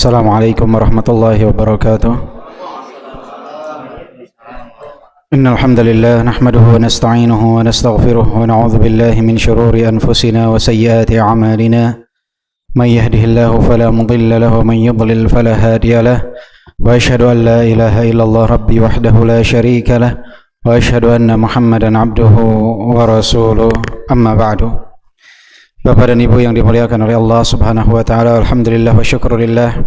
Assalamualaikum warahmatullahi wabarakatuh. Innal hamdalillah nahmaduhu wa nasta'inuhu wa nastaghfiruh wa na'udzu billahi min shururi anfusina wa sayyiati a'malina. May yahdihillahu fala mudilla lahu wa man yudlil fala hadiya lahu. Wa asyhadu an la ilaha illallah rabbi wahdahu la syarika lahu wa asyhadu anna Muhammadan 'abduhu wa rasuluh. Amma ba'du. Bapak dan Ibu yang dimuliakan oleh Allah Subhanahu wa taala, alhamdulillah wa syukurillah.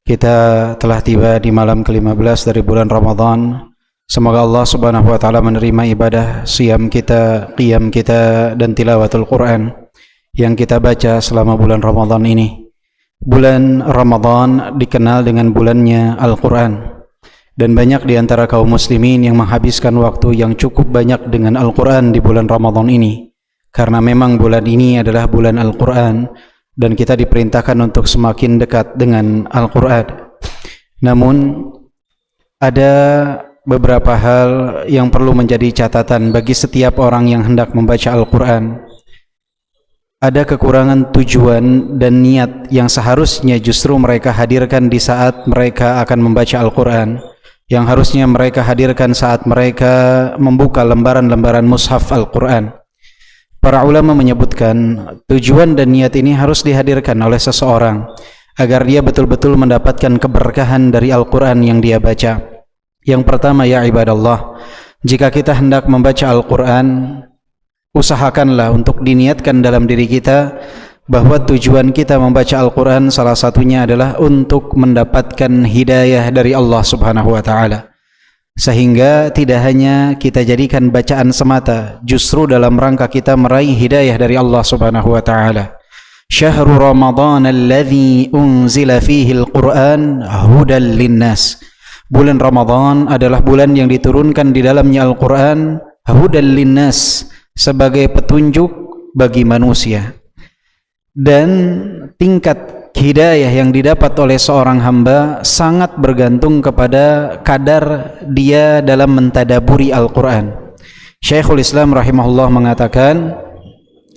Kita telah tiba di malam ke-15 dari bulan Ramadan. Semoga Allah Subhanahu wa taala menerima ibadah siyam kita, qiyam kita dan tilawatul Quran yang kita baca selama bulan Ramadan ini. Bulan Ramadan dikenal dengan bulannya Al-Quran, dan banyak di antara kaum muslimin yang menghabiskan waktu yang cukup banyak dengan Al-Quran di bulan Ramadan ini. Karena memang bulan ini adalah bulan Al-Quran dan kita diperintahkan untuk semakin dekat dengan Al-Quran. Namun ada beberapa hal yang perlu menjadi catatan bagi setiap orang yang hendak membaca Al-Quran. Ada kekurangan tujuan dan niat yang seharusnya justru mereka hadirkan di saat mereka akan membaca Al-Quran, yang harusnya mereka hadirkan saat mereka membuka lembaran-lembaran mushaf Al-Quran. Para ulama menyebutkan tujuan dan niat ini harus dihadirkan oleh seseorang agar dia betul-betul mendapatkan keberkahan dari Al-Quran yang dia baca. Yang pertama, ya ibadallah, jika kita hendak membaca Al-Quran, usahakanlah untuk diniatkan dalam diri kita bahwa tujuan kita membaca Al-Quran salah satunya adalah untuk mendapatkan hidayah dari Allah Subhanahu wa ta'ala. Sehingga tidak hanya kita jadikan bacaan semata, justru dalam rangka kita meraih hidayah dari Allah Subhanahu wa taala. Syahrul Ramadan alladzi unzila fihi al-Qur'an hudan linnas. Bulan Ramadan adalah bulan yang diturunkan di dalamnya Al-Qur'an hudan linnas, sebagai petunjuk bagi manusia. Dan tingkat hidayah yang didapat oleh seorang hamba sangat bergantung kepada kadar dia dalam mentadaburi Al-Quran. Syekhul Islam rahimahullah mengatakan,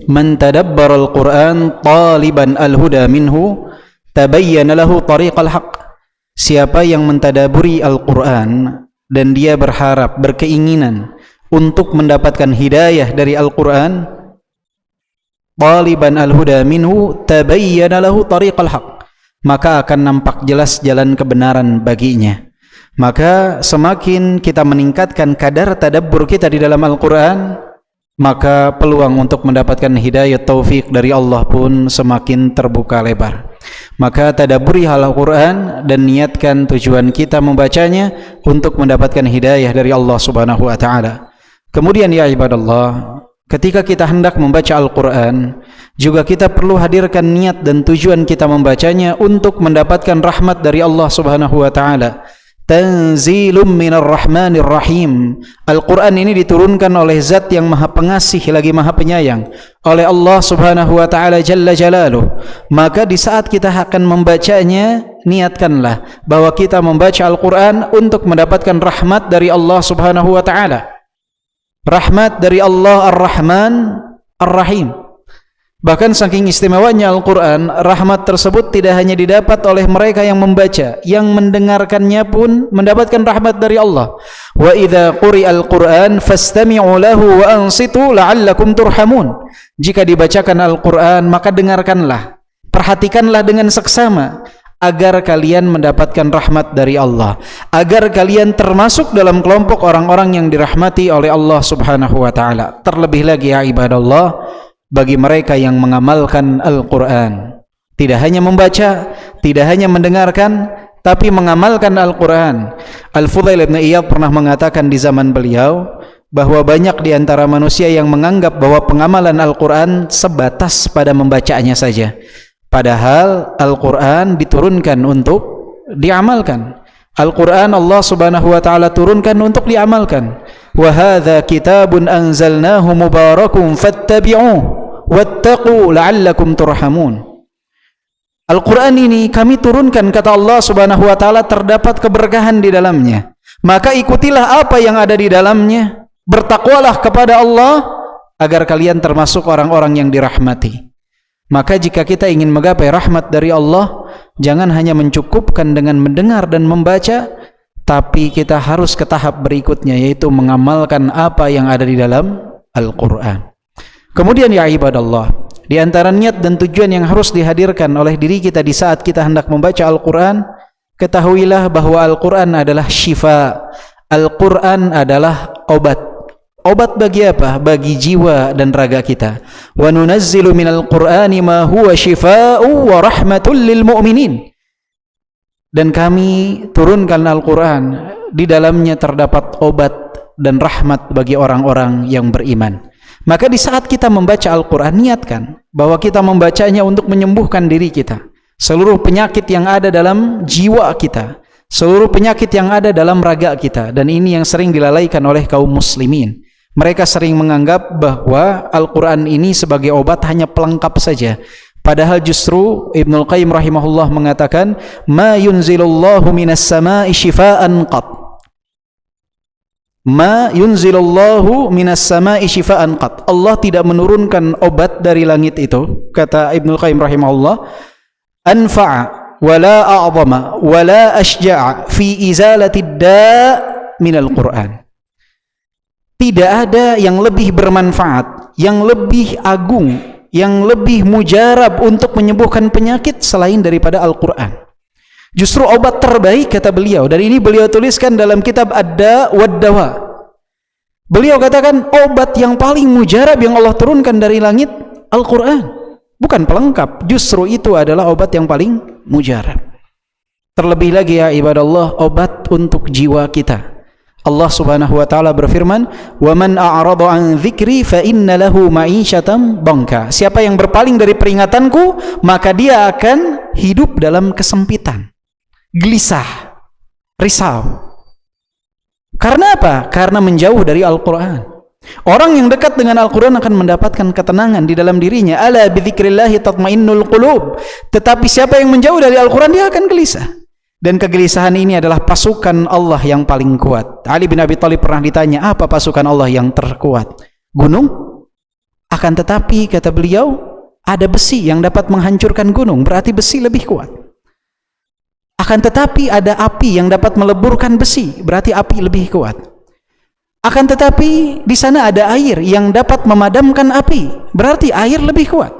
man tadabbara Al-Quran taliban al-huda minhu tabayyana lahu tariqal haq. Siapa yang mentadaburi Al-Quran dan dia berharap, berkeinginan untuk mendapatkan hidayah dari Al-Quran, taliban al-huda minhu tabayyana lahu tariqal haq, maka akan nampak jelas jalan kebenaran baginya. Maka semakin kita meningkatkan kadar tadabbur kita di dalam Al-Quran, maka peluang untuk mendapatkan hidayah taufik dari Allah pun semakin terbuka lebar. Maka tadabburi Al-Quran dan niatkan tujuan kita membacanya untuk mendapatkan hidayah dari Allah Subhanahu wa taala. Kemudian ya ibadallah, ketika kita hendak membaca Al-Quran, juga kita perlu hadirkan niat dan tujuan kita membacanya untuk mendapatkan rahmat dari Allah Subhanahu wa taala. Tanzilum minar rahmanir rahim. Al-Quran ini diturunkan oleh zat yang maha pengasih lagi maha penyayang, oleh Allah Subhanahu wa taala jalla jalaluh. Maka di saat kita akan membacanya, niatkanlah bahwa kita membaca Al-Quran untuk mendapatkan rahmat dari Allah Subhanahu wa taala. Rahmat dari Allah Ar-Rahman Ar-Rahim. Bahkan saking istimewanya Al-Quran, rahmat tersebut tidak hanya didapat oleh mereka yang membaca, yang mendengarkannya pun mendapatkan rahmat dari Allah. Wa idza quri'al Qur'an fastami'u lahu wa ansitu la'allakum turhamun. Jika dibacakan Al-Quran, maka dengarkanlah, perhatikanlah dengan seksama, agar kalian mendapatkan rahmat dari Allah, agar kalian termasuk dalam kelompok orang-orang yang dirahmati oleh Allah Subhanahu wa taala. Terlebih lagi ya ibadallah, bagi mereka yang mengamalkan Al-Quran, tidak hanya membaca, tidak hanya mendengarkan, tapi mengamalkan Al-Quran. Al-Fudail bin Iyad pernah mengatakan di zaman beliau bahwa banyak di antara manusia yang menganggap bahwa pengamalan Al-Quran sebatas pada membacanya saja, padahal Al-Quran diturunkan untuk diamalkan. Al-Quran Allah Subhanahu wa taala turunkan untuk diamalkan. Wa hadza kitabun anzalnahu mubarakun fattabi'uhu wattaqu la'allakum turhamun. Al-Quran ini kami turunkan, kata Allah Subhanahu wa taala, terdapat keberkahan di dalamnya. Maka ikutilah apa yang ada di dalamnya, bertakwalah kepada Allah agar kalian termasuk orang-orang yang dirahmati. Maka jika kita ingin menggapai rahmat dari Allah, Jangan hanya mencukupkan dengan mendengar dan membaca, tapi kita harus ke tahap berikutnya, yaitu mengamalkan apa yang ada di dalam Al-Quran. Kemudian ya ibadallah, di antara niat dan tujuan yang harus dihadirkan oleh diri kita di saat kita hendak membaca Al-Quran, ketahuilah bahwa Al-Quran adalah syifa. Al-Quran adalah obat. Obat bagi apa? Bagi jiwa dan raga kita. Wa nunazzilu minal Qur'ani ma huwa shifaa'u wa rahmatul lil mu'minin. Dan kami turunkan Al-Quran, di dalamnya terdapat obat dan rahmat bagi orang-orang yang beriman. Maka di saat kita membaca Al-Quran, niatkan bahwa kita membacanya untuk menyembuhkan diri kita, seluruh penyakit yang ada dalam jiwa kita, seluruh penyakit yang ada dalam raga kita. Dan ini yang sering dilalaikan oleh kaum muslimin. Mereka sering menganggap bahwa Al-Quran ini sebagai obat hanya pelengkap saja. Padahal justru Ibnul Qayyim rahimahullah mengatakan, ma yunzilullahu minas sama'i shifaan qat. Ma yunzilullahu minas sama'i shifaan qat. Allah tidak menurunkan obat dari langit itu, kata Ibnul Qayyim rahimahullah, anfa'a wala a'zama wala ashja'a fi izalatid da' minal Qur'an. Tidak ada yang lebih bermanfaat, yang lebih agung, yang lebih mujarab untuk menyembuhkan penyakit selain daripada Al-Quran. Justru obat terbaik, kata beliau, dan ini beliau tuliskan dalam kitab Ad-Da' wad-Dawa. Beliau katakan obat yang paling mujarab yang Allah turunkan dari langit, Al-Quran. Bukan pelengkap, justru itu adalah obat yang paling mujarab. Terlebih lagi ya ibadallah, obat untuk jiwa kita. Allah Subhanahu wa taala berfirman, "Wa man a'rada 'an dzikri fa inna lahu ma'isyatan dhanka." Siapa yang berpaling dari peringatanku, maka dia akan hidup dalam kesempitan, gelisah, risau. Karena apa? Karena menjauh dari Al-Qur'an. Orang yang dekat dengan Al-Quran akan mendapatkan ketenangan di dalam dirinya. Ala bidzikrillahi tatmainnul qulub. Tetapi siapa yang menjauh dari Al-Quran, dia akan gelisah. Dan kegelisahan ini adalah pasukan Allah yang paling kuat. Ali bin Abi Thalib pernah ditanya, apa pasukan Allah yang terkuat? Gunung? Akan tetapi, kata beliau, ada besi yang dapat menghancurkan gunung, berarti besi lebih kuat. Akan tetapi ada api yang dapat meleburkan besi, berarti api lebih kuat. Akan tetapi di sana ada air yang dapat memadamkan api, berarti air lebih kuat.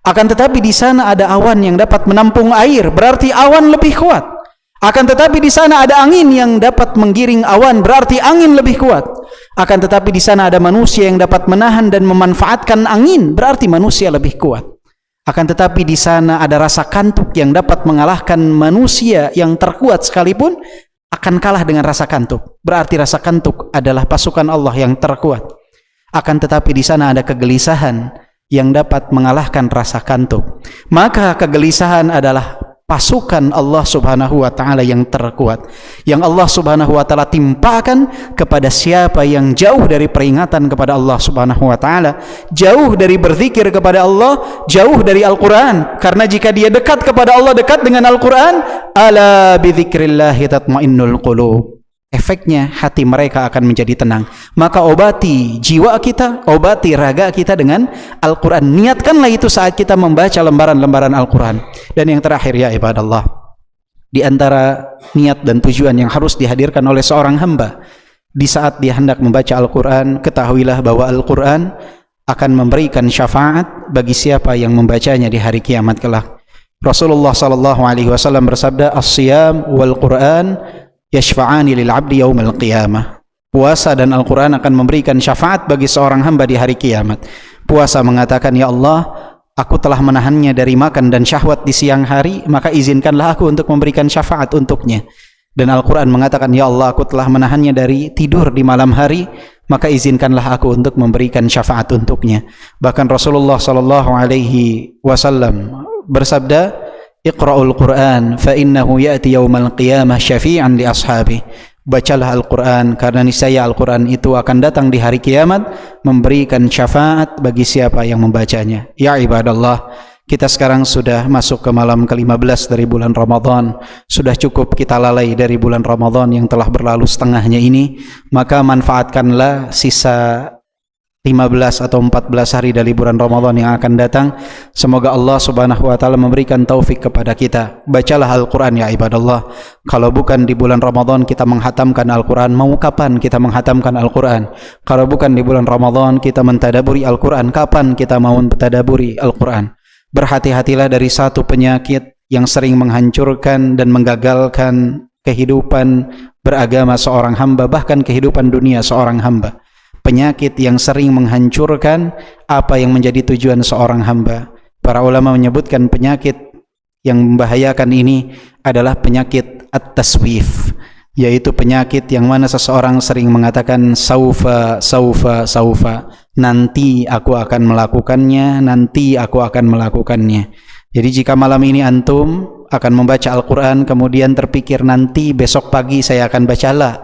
Akan tetapi di sana ada awan yang dapat menampung air, berarti awan lebih kuat. Akan tetapi di sana ada angin yang dapat menggiring awan, berarti angin lebih kuat. Akan tetapi di sana ada manusia yang dapat menahan dan memanfaatkan angin, berarti manusia lebih kuat. Akan tetapi di sana ada rasa kantuk yang dapat mengalahkan manusia yang terkuat sekalipun akan kalah dengan rasa kantuk. Berarti rasa kantuk adalah pasukan Allah yang terkuat. Akan tetapi di sana ada kegelisahan yang dapat mengalahkan rasa kantuk. Maka kegelisahan adalah pasukan Allah Subhanahu wa taala yang terkuat, yang Allah Subhanahu wa taala timpakan kepada siapa yang jauh dari peringatan kepada Allah Subhanahu wa taala, jauh dari berzikir kepada Allah, jauh dari Al-Qur'an. Karena jika dia dekat kepada Allah, dekat dengan Al-Qur'an, ala bidzikrillahi tatmainnul qulub. Efeknya hati mereka akan menjadi tenang. Maka obati jiwa kita, obati raga kita dengan Al-Quran. Niatkanlah itu saat kita membaca lembaran-lembaran Al-Quran. Dan yang terakhir ya ibadallah, di antara niat dan tujuan yang harus dihadirkan oleh seorang hamba di saat dia hendak membaca Al-Quran, ketahuilah bahwa Al-Quran akan memberikan syafaat bagi siapa yang membacanya di hari kiamat kelak. Rasulullah SAW bersabda, as-siyam wal Quran yashfa'ani lil 'abdi yaumal qiyamah. Puasa dan Al-Quran akan memberikan syafaat bagi seorang hamba di hari kiamat. Puasa mengatakan, ya Allah, aku telah menahannya dari makan dan syahwat di siang hari, maka izinkanlah aku untuk memberikan syafaat untuknya. Dan Al-Quran mengatakan, ya Allah, aku telah menahannya dari tidur di malam hari, maka izinkanlah aku untuk memberikan syafaat untuknya. Bahkan Rasulullah SAW bersabda, Iqra'ul Qur'an fa innahu ya'ti yaumal qiyamah syafi'an li ashabi. Bacalah Al-Quran karena niscaya Al-Quran itu akan datang di hari kiamat memberikan syafaat bagi siapa yang membacanya. Ya ibadallah, kita sekarang sudah masuk ke malam ke-15 dari bulan Ramadan. Sudah cukup kita lalai dari bulan Ramadan yang telah berlalu setengahnya ini. Maka manfaatkanlah sisa 15 atau 14 hari dari bulan Ramadan yang akan datang. Semoga Allah Subhanahu wa taala memberikan taufik kepada kita. Bacalah Al-Qur'an ya ibadallah. Kalau bukan di bulan Ramadan kita menghatamkan Al-Qur'an, mau kapan kita menghatamkan Al-Qur'an? Kalau bukan di bulan Ramadan kita mentadaburi Al-Qur'an, kapan kita mau mentadaburi Al-Qur'an? Berhati-hatilah dari satu penyakit yang sering menghancurkan dan menggagalkan kehidupan beragama seorang hamba, bahkan kehidupan dunia seorang hamba. Penyakit yang sering menghancurkan apa yang menjadi tujuan seorang hamba. Para ulama menyebutkan penyakit yang membahayakan ini adalah penyakit at-taswif, yaitu penyakit yang mana seseorang sering mengatakan saufa, nanti aku akan melakukannya, nanti aku akan melakukannya. Jadi jika malam ini antum akan membaca Al-Quran, kemudian terpikir nanti besok pagi saya akan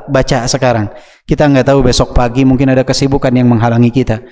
baca sekarang. Kita nggak tahu besok pagi mungkin ada kesibukan yang menghalangi kita.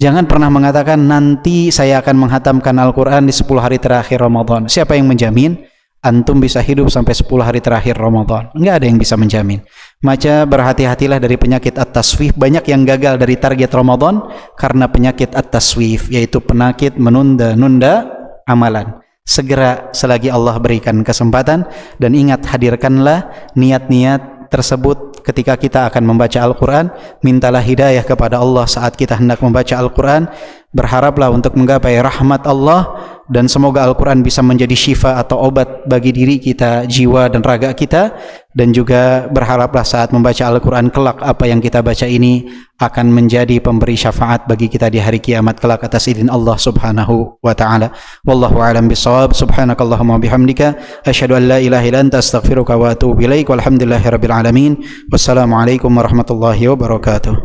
Jangan pernah mengatakan nanti saya akan menghatamkan Al-Quran di 10 hari terakhir Ramadan. Siapa yang menjamin antum bisa hidup sampai 10 hari terakhir Ramadan? Nggak ada yang bisa menjamin. Maka berhati-hatilah dari penyakit at-taswif. Banyak yang gagal dari target Ramadan karena penyakit at-taswif, yaitu penyakit menunda-nunda amalan. Segera selagi Allah berikan kesempatan, dan ingat, hadirkanlah niat-niat tersebut ketika kita akan membaca Al-Quran. Mintalah hidayah kepada Allah saat kita hendak membaca Al-Quran. Berharaplah untuk menggapai rahmat Allah, dan semoga Al-Quran bisa menjadi syifa atau obat bagi diri kita, jiwa dan raga kita. Dan juga berharaplah saat membaca Al-Quran kelak apa yang kita baca ini akan menjadi pemberi syafaat bagi kita di hari kiamat kelak atas izin Allah Subhanahu wa ta'ala. Wallahu a'lam bishawab. Subhanakallahumma bihamdika asyhadu an la ilaha illa anta astaghfiruka wa atubu ilaik. Walhamdulillahirabbil alamin. Wassalamualaikum warahmatullahi wabarakatuh.